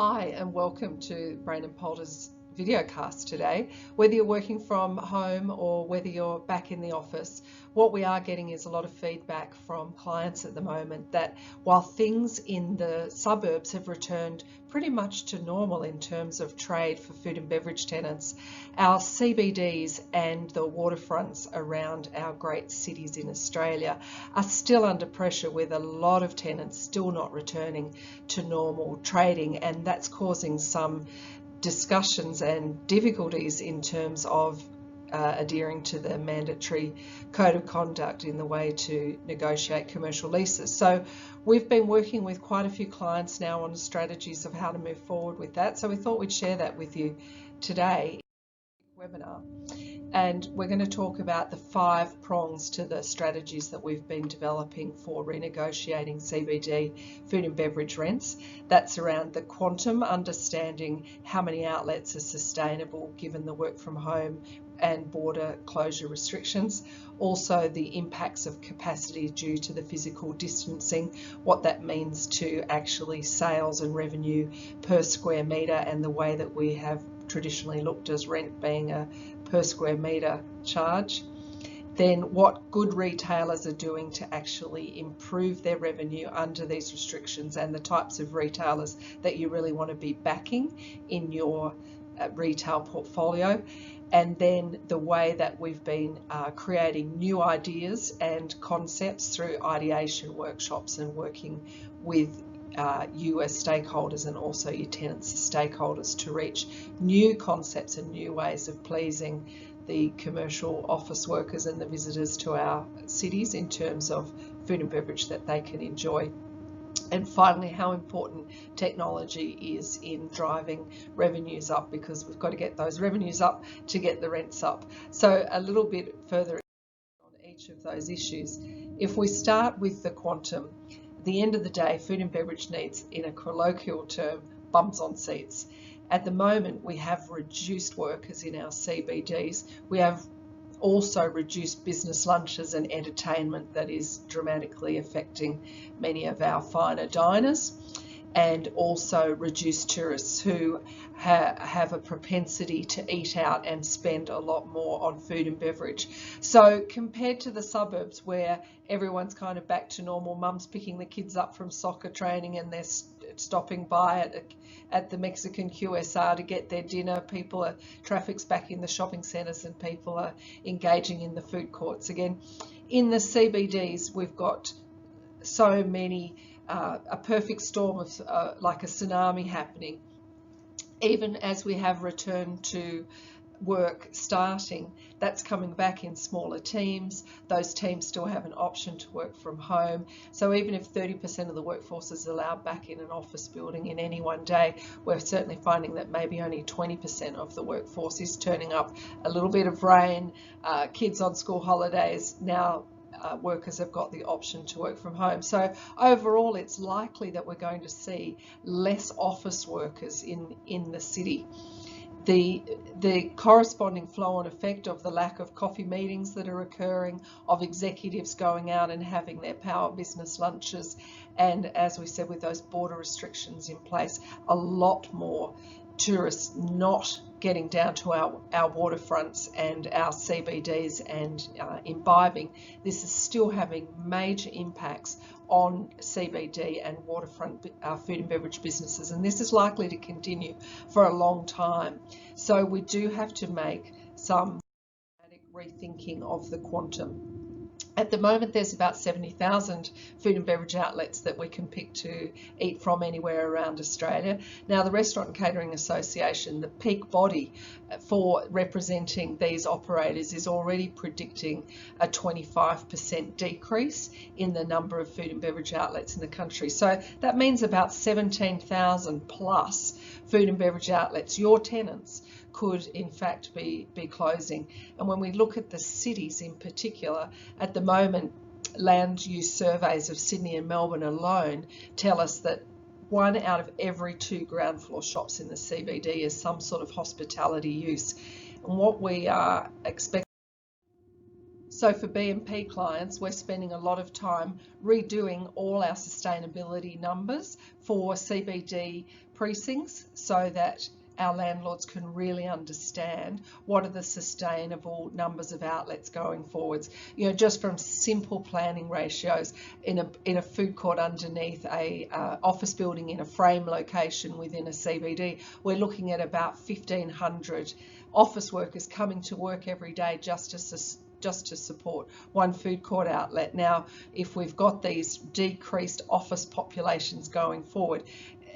Hi and welcome to Brain and Poulter's videocast today. Whether you're working from home or whether you're back in the office, what we are getting is a lot of feedback from clients at the moment that while things in the suburbs have returned pretty much to normal in terms of trade for food and beverage tenants, our CBDs and the waterfronts around our great cities in Australia are still under pressure, with a lot of tenants still not returning to normal trading, and that's causing some discussions and difficulties in terms of adhering to the mandatory code of conduct in the way to negotiate commercial leases. So we've been working with quite a few clients now on strategies of how to move forward with that. So we thought we'd share that with you today in this webinar. And we're going to talk about the 5 prongs to the strategies that we've been developing for renegotiating CBD food and beverage rents. That's around the quantum, understanding how many outlets are sustainable given the work from home and border closure restrictions. Also the impacts of capacity due to the physical distancing, what that means to actually sales and revenue per square metre, and the way that we have traditionally looked as rent being a per square metre charge. Then what good retailers are doing to actually improve their revenue under these restrictions, and the types of retailers that you really want to be backing in your retail portfolio. And then the way that we've been creating new ideas and concepts through ideation workshops and working with you as stakeholders and also your tenants as stakeholders to reach new concepts and new ways of pleasing the commercial office workers and the visitors to our cities in terms of food and beverage that they can enjoy. And finally, how important technology is in driving revenues up, because we've got to get those revenues up to get the rents up. So a little bit further on each of those issues. If we start with the quantum, at the end of the day, food and beverage needs, in a colloquial term, bums on seats. At the moment, we have reduced workers in our CBDs. We have also reduced business lunches and entertainment that is dramatically affecting many of our finer diners, and also reduced tourists who have a propensity to eat out and spend a lot more on food and beverage. So compared to the suburbs where everyone's kind of back to normal, mum's picking the kids up from soccer training and they're stopping by at the Mexican QSR to get their dinner, traffic's back in the shopping centres and people are engaging in the food courts again. In the CBDs, we've got so many, a perfect storm of like a tsunami happening. Even as we have returned to work starting, that's coming back in smaller teams. Those teams still have an option to work from home. So even if 30% of the workforce is allowed back in an office building in any one day, we're certainly finding that maybe only 20% of the workforce is turning up. A little bit of rain, kids on school holidays, now workers have got the option to work from home. So overall, it's likely that we're going to see less office workers in the city. The corresponding flow-on effect of the lack of coffee meetings that are occurring, of executives going out and having their power business lunches, and as we said, with those border restrictions in place, a lot more tourists not getting down to our waterfronts and our CBDs and imbibing. This is still having major impacts on CBD and waterfront food and beverage businesses, and this is likely to continue for a long time. So we do have to make some rethinking of the quantum. At the moment, there's about 70,000 food and beverage outlets that we can pick to eat from anywhere around Australia. Now, the Restaurant and Catering Association, the peak body for representing these operators, is already predicting a 25% decrease in the number of food and beverage outlets in the country. So that means about 17,000 plus food and beverage outlets, your tenants, could in fact be closing. And when we look at the cities in particular, at the moment, land use surveys of Sydney and Melbourne alone tell us that 1 out of every 2 ground floor shops in the CBD is some sort of hospitality use. And what we are expecting So for B&P clients, we're spending a lot of time redoing all our sustainability numbers for CBD precincts so that our landlords can really understand what are the sustainable numbers of outlets going forwards. You know, just from simple planning ratios in a food court underneath a office building in a frame location within a CBD, we're looking at about 1,500 office workers coming to work every day just to support one food court outlet. Now, if we've got these decreased office populations going forward,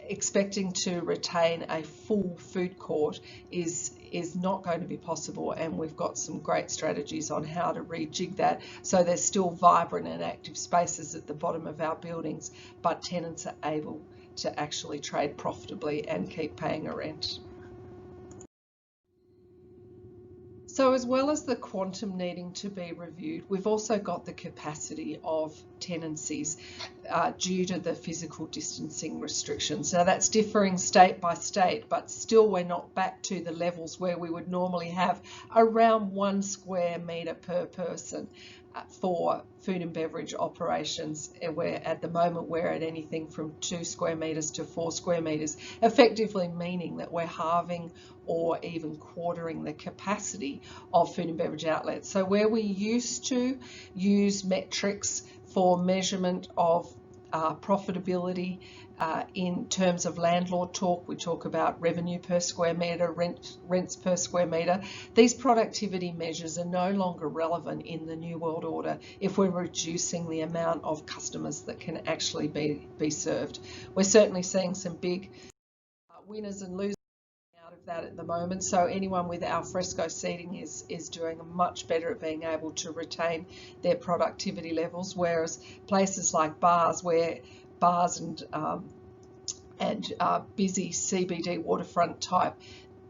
expecting to retain a full food court is not going to be possible, and we've got some great strategies on how to rejig that so there's still vibrant and active spaces at the bottom of our buildings, but tenants are able to actually trade profitably and keep paying a rent. So as well as the quantum needing to be reviewed, we've also got the capacity of tenancies due to the physical distancing restrictions. Now that's differing state by state, but still we're not back to the levels where we would normally have around 1 square metre per person for food and beverage operations, where at the moment we're at anything from 2 square metres to 4 square metres, effectively meaning that we're halving or even quartering the capacity of food and beverage outlets. So where we used to use metrics for measurement of profitability in terms of landlord talk, we talk about revenue per square metre, rents per square metre. These productivity measures are no longer relevant in the New World Order if we're reducing the amount of customers that can actually be served. We're certainly seeing some big winners and losers out of that at the moment. So anyone with al fresco seating is doing much better at being able to retain their productivity levels, whereas places like bars and busy CBD waterfront type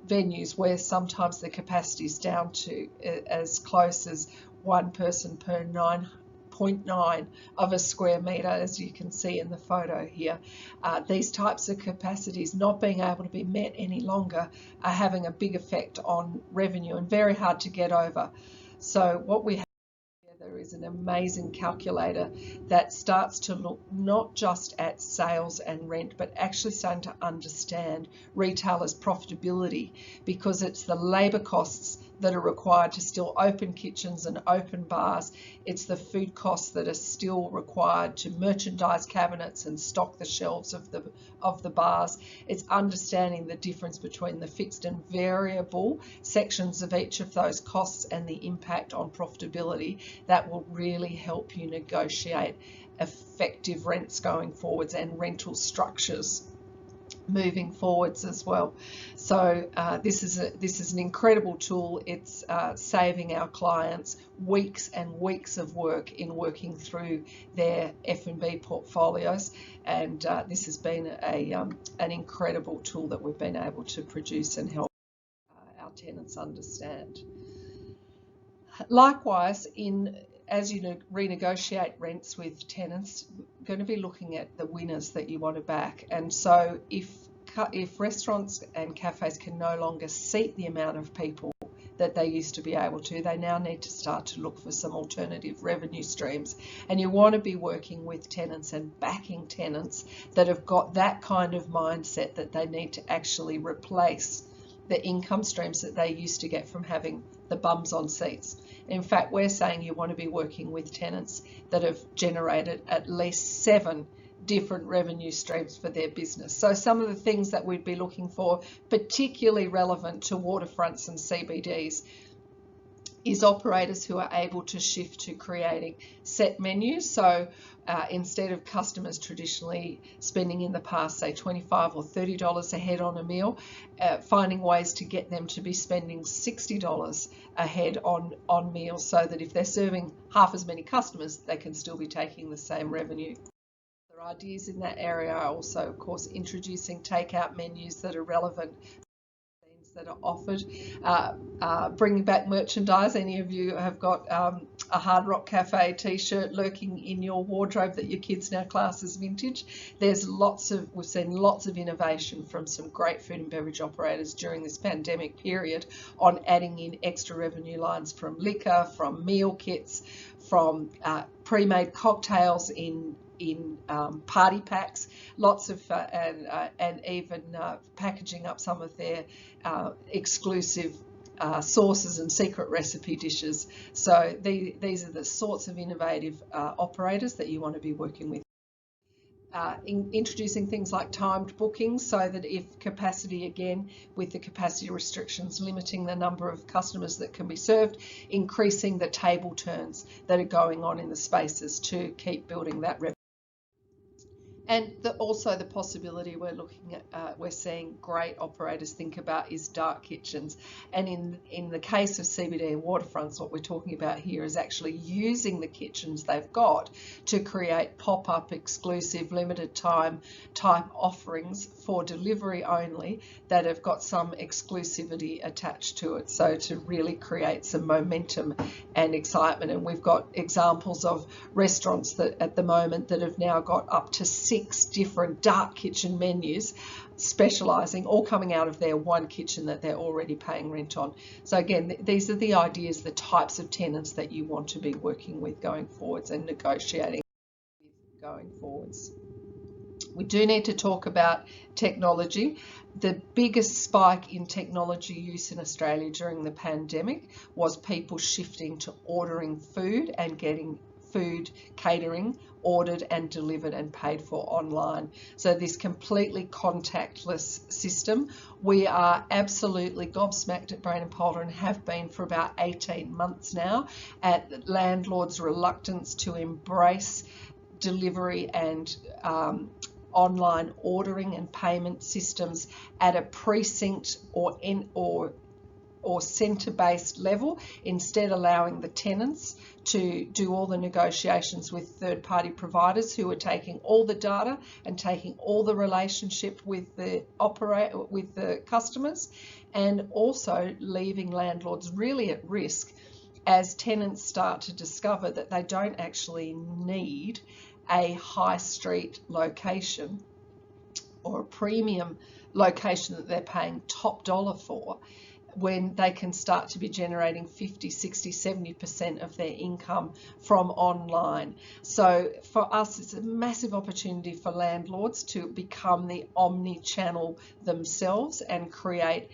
venues, where sometimes the capacity is down to as close as 1 person per 9.9 of a square metre, as you can see in the photo here. These types of capacities not being able to be met any longer are having a big effect on revenue and very hard to get over. So what we have there is an amazing calculator that starts to look not just at sales and rent, but actually starting to understand retailers' profitability, because it's the labour costs that are required to still open kitchens and open bars. It's the food costs that are still required to merchandise cabinets and stock the shelves of the bars. It's understanding the difference between the fixed and variable sections of each of those costs and the impact on profitability that will really help you negotiate effective rents going forwards and rental structures moving forwards as well. So this is an incredible tool. It's saving our clients weeks and weeks of work in working through their F&B portfolios, and this has been an incredible tool that we've been able to produce and help our tenants understand. Likewise, as you renegotiate rents with tenants, you're going to be looking at the winners that you want to back. And so if restaurants and cafes can no longer seat the amount of people that they used to be able to, they now need to start to look for some alternative revenue streams. And you want to be working with tenants and backing tenants that have got that kind of mindset that they need to actually replace the income streams that they used to get from having the bums on seats. In fact, we're saying you want to be working with tenants that have generated at least 7 different revenue streams for their business. So some of the things that we'd be looking for, particularly relevant to waterfronts and CBDs, is operators who are able to shift to creating set menus. So instead of customers traditionally spending in the past, say $25 or $30 a head on a meal, finding ways to get them to be spending $60 a head on meals, so that if they're serving half as many customers, they can still be taking the same revenue. Other ideas in that area are also, of course, introducing takeout menus that are relevant that are offered. Bringing back merchandise. Any of you have got a Hard Rock Cafe t-shirt lurking in your wardrobe that your kids now class as vintage? We've seen lots of innovation from some great food and beverage operators during this pandemic period on adding in extra revenue lines from liquor, from meal kits, from pre-made cocktails in party packs, lots of and even packaging up some of their exclusive sauces and secret recipe dishes. So these are the sorts of innovative operators that you want to be working with. Introducing things like timed bookings, so that if capacity, again with the capacity restrictions limiting the number of customers that can be served, increasing the table turns that are going on in the spaces to keep building that revenue. And also the possibility we're seeing great operators think about is dark kitchens. And in the case of CBD and waterfronts, what we're talking about here is actually using the kitchens they've got to create pop-up, exclusive, limited time type offerings for delivery only that have got some exclusivity attached to it. So to really create some momentum and excitement. And we've got examples of restaurants that at the moment that have now got up to 6 different dark kitchen menus, specialising, all coming out of their one kitchen that they're already paying rent on. So again, these are the ideas, the types of tenants that you want to be working with going forwards and negotiating with going forwards. We do need to talk about technology. The biggest spike in technology use in Australia during the pandemic was people shifting to ordering food and getting food catering ordered and delivered and paid for online. So this completely contactless system, we are absolutely gobsmacked at Brain and Poulter, and have been for about 18 months now, at landlords' reluctance to embrace delivery and online ordering and payment systems at a precinct or centre-based level, instead allowing the tenants to do all the negotiations with third-party providers who are taking all the data and taking all the relationship with the customers, and also leaving landlords really at risk as tenants start to discover that they don't actually need a high street location or a premium location that they're paying top dollar for, when they can start to be generating 50, 60, 70% of their income from online. So for us, it's a massive opportunity for landlords to become the omni-channel themselves and create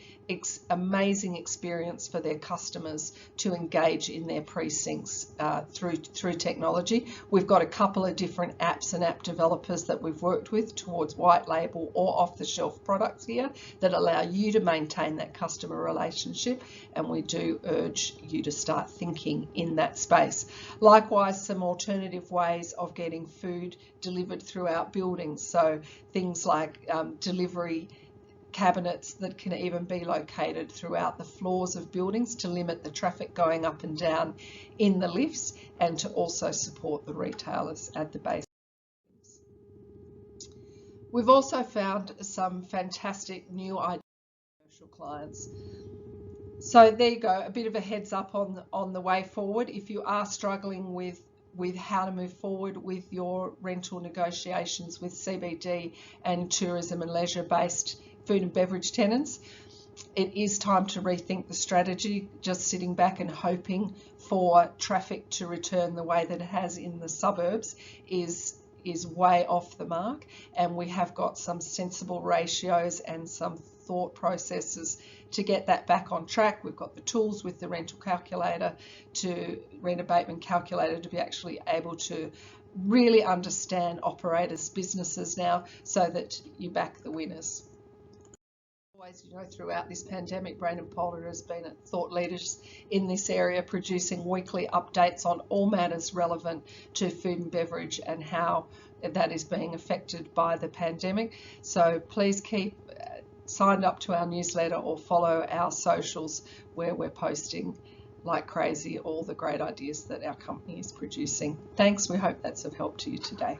amazing experience for their customers to engage in their precincts through technology. We've got a couple of different apps and app developers that we've worked with towards white label or off-the-shelf products here that allow you to maintain that customer relationship, and we do urge you to start thinking in that space. Likewise, some alternative ways of getting food delivered throughout buildings, so things like delivery cabinets that can even be located throughout the floors of buildings to limit the traffic going up and down in the lifts, and to also support the retailers at the base. We've also found some fantastic new ideas for commercial clients. So there you go, a bit of a heads up on the way forward. If you are struggling with how to move forward with your rental negotiations with CBD and tourism and leisure based food and beverage tenants, it is time to rethink the strategy. Just sitting back and hoping for traffic to return the way that it has in the suburbs is way off the mark, and we have got some sensible ratios and some thought processes to get that back on track. We've got the tools with the rental calculator, rent abatement calculator, to be actually able to really understand operators' businesses now, so that you back the winners. Always, throughout this pandemic, Brain and Poulter has been at thought leaders in this area, producing weekly updates on all matters relevant to food and beverage and how that is being affected by the pandemic. So please keep signed up to our newsletter or follow our socials, where we're posting like crazy all the great ideas that our company is producing. Thanks. We hope that's of help to you today.